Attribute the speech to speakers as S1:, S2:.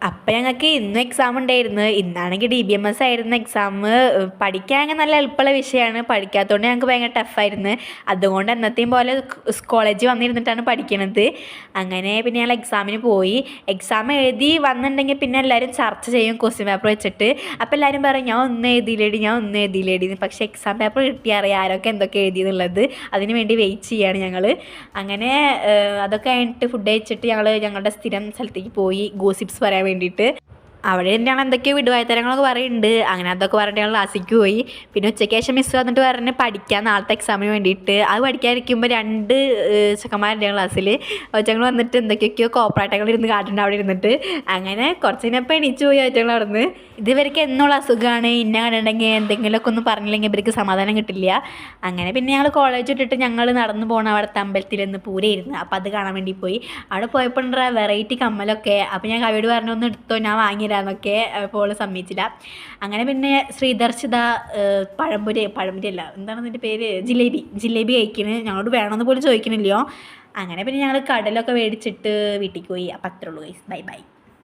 S1: അപ്പം ഞങ്ങൾക്ക് ഇന്നും എക്സാം ഉണ്ടായിരുന്നു. ഇന്നാണെങ്കിൽ DBMS ആയിരുന്നു എക്സാം. പഠിക്കാനെങ്കിൽ നല്ല എളുപ്പമുള്ള വിഷയമാണ്. പഠിക്കാത്തതുകൊണ്ട് ഞങ്ങൾക്ക് ഭയങ്കര ടഫായിരുന്നു. അതുകൊണ്ട് എന്നത്തെയും പോലെ കോളേജിൽ വന്നിരുന്നിട്ടാണ് പഠിക്കണത്. അങ്ങനെ പിന്നെ ഞങ്ങൾ എക്സാമിന് പോയി. എക്സാം എഴുതി വന്നിട്ടുണ്ടെങ്കിൽ പിന്നെ എല്ലാവരും ചർച്ച ചെയ്യും ക്വസ്റ്റ്യൻ പേപ്പർ വെച്ചിട്ട്. അപ്പോൾ എല്ലാവരും പറയും ഞാൻ ഒന്നും എഴുതിയില്ലേടി. പക്ഷേ എക്സാം പേപ്പർ കിട്ടിയറിയാം ആരൊക്കെ എന്തൊക്കെ എഴുതിയെന്നുള്ളത്. അതിന് വേണ്ടി വെയിറ്റ് ചെയ്യാണ് ഞങ്ങൾ. അങ്ങനെ അതൊക്കെ കഴിഞ്ഞിട്ട് ഫുഡ് കഴിച്ചിട്ട് ഞങ്ങൾ ഞങ്ങളുടെ സ്ഥിരം സ്ഥലത്തേക്ക് പോയി ഗോസിപ്സ് പറയാൻ വേണ്ടിയിട്ട്. അവിടെ ഞങ്ങൾ എന്തൊക്കെയോ വിടുവായത്തരങ്ങളൊക്കെ പറയുന്നുണ്ട്. അങ്ങനെ അതൊക്കെ പറഞ്ഞിട്ട് ഞങ്ങൾ ക്ലാസ്സിലേക്ക് പോയി. പിന്നെ ഉച്ചയ്ക്ക് ശേഷം മിസ്സ് വന്നിട്ട് പറഞ്ഞ് പഠിക്കാൻ നാളത്തെ എക്സാമിന് വേണ്ടിയിട്ട്. അത് പഠിക്കാതിരിക്കുമ്പോൾ 2 ചെക്കന്മാരുണ്ട് ഞങ്ങൾ ക്ലാസ്സിൽ. ഒറ്റങ്ങൾ വന്നിട്ട് എന്തൊക്കെയൊക്കെയോ കോപ്പറേറ്റങ്ങൾ ഇരുന്ന് കാട്ടുണ്ട് അവിടെ ഇരുന്നിട്ട്. അങ്ങനെ കുറച്ച് കഴിഞ്ഞപ്പോൾ എണീച്ച് പോയി ഒറ്റങ്ങൾ അവിടെ നിന്ന്. ഇവർക്ക് എന്നുള്ള അസുഖമാണ്, ഇന്ന കണ്ടിട്ടുണ്ടെങ്കിൽ എന്തെങ്കിലുമൊക്കെ ഒന്നും പറഞ്ഞില്ലെങ്കിൽ ഇവർക്ക് സമാധാനം കിട്ടില്ല. അങ്ങനെ പിന്നെ ഞങ്ങൾ കോളേജ് വിട്ടിട്ട് ഞങ്ങൾ നടന്നു പോകണം അവിടുത്തെ അമ്പലത്തിൽ നിന്ന് പൂരയായിരുന്നു. അപ്പോൾ അത് കാണാൻ വേണ്ടി പോയി. അവിടെ പോയപ്പോൾ വെറൈറ്റി കമ്മലൊക്കെ. അപ്പോൾ ഞാൻ കവിയോട് പറഞ്ഞു ഒന്ന് എടുത്തോ ഞാൻ വാങ്ങിത്തരാമെന്നൊക്കെ. അപ്പോൾ സമ്മതിച്ചില്ല. അങ്ങനെ പിന്നെ ശ്രീദർശിത പഴംപൊരി അല്ല എന്താണ് അതിൻ്റെ പേര്, ജിലേബി കഴിക്കണ്. ഞങ്ങളോട് വേണമെന്ന് പോലും ചോദിക്കണില്ലയോ. അങ്ങനെ പിന്നെ ഞങ്ങൾ കടലൊക്കെ മേടിച്ചിട്ട് വീട്ടിലേക്ക് പോയി. അപ്പം അത്രേ ഉള്ളൂ ഗൈസ്. ബൈ.